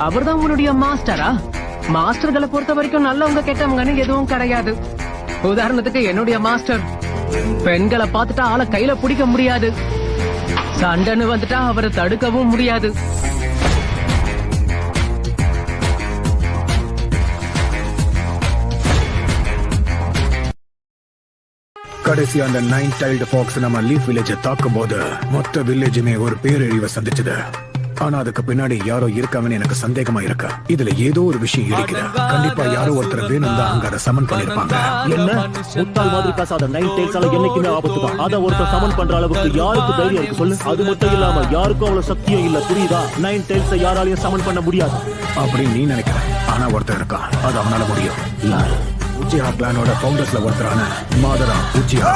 அவர்தான் உன்னுடைய மாஸ்டரா? மாஸ்டர்களை பொறுத்த வரைக்கும் நல்லவங்க கெட்டவங்கன்னு எதுவும் கிடையாது. உதாரணத்துக்கு என்னுடைய மாஸ்டர் பெண்களை பார்த்துட்டா ஆளை கையில பிடிக்க முடியாது. சண்டைன்னு வந்துட்டா அவரை தடுக்கவும் முடியாது. கடைசி அந்த 9-tailed fox நம்ம லீஃப் வில்லேஜ தாக்கும் போது மொத்த வில்லேஜுமே ஒரு பேரழிவை சந்திச்சது. ஆனா அதுக்கு பின்னாடி யாரோ இருக்காங்கன்னு எனக்கு சந்தேகமா இருக்கு. இதுல ஏதோ ஒரு விஷயம் இருக்குது. கண்டிப்பா யாரோ ஒருத்தர் வேணும் தான் அங்க அதை சமன் பண்ணிருப்பாங்க. என்ன முட்டாள் மாதிரி பேசாத. 9 tailsஆல என்னைக்குமே ஆபத்து தான். அத ஒருத்தர் சமன் பண்ற அளவுக்கு யாருக்கு தைரியம் இருக்கு சொல்லு? அது மட்டும் இல்லாம யாருக்கும் அவ்வளவு சக்தியும் இல்ல, புரியுதா? 9 tailsஐ யாராலையும் சமன் பண்ண முடியாது அப்படின்னு நீ நினைக்கிற. ஆனா ஒருத்தர் இருக்கான், அது அவனால முடியும். உச்சிஹா கிளானோட ஃபவுண்டர்ஸ்ல ஒருத்தரான மாதரா உச்சிஹா.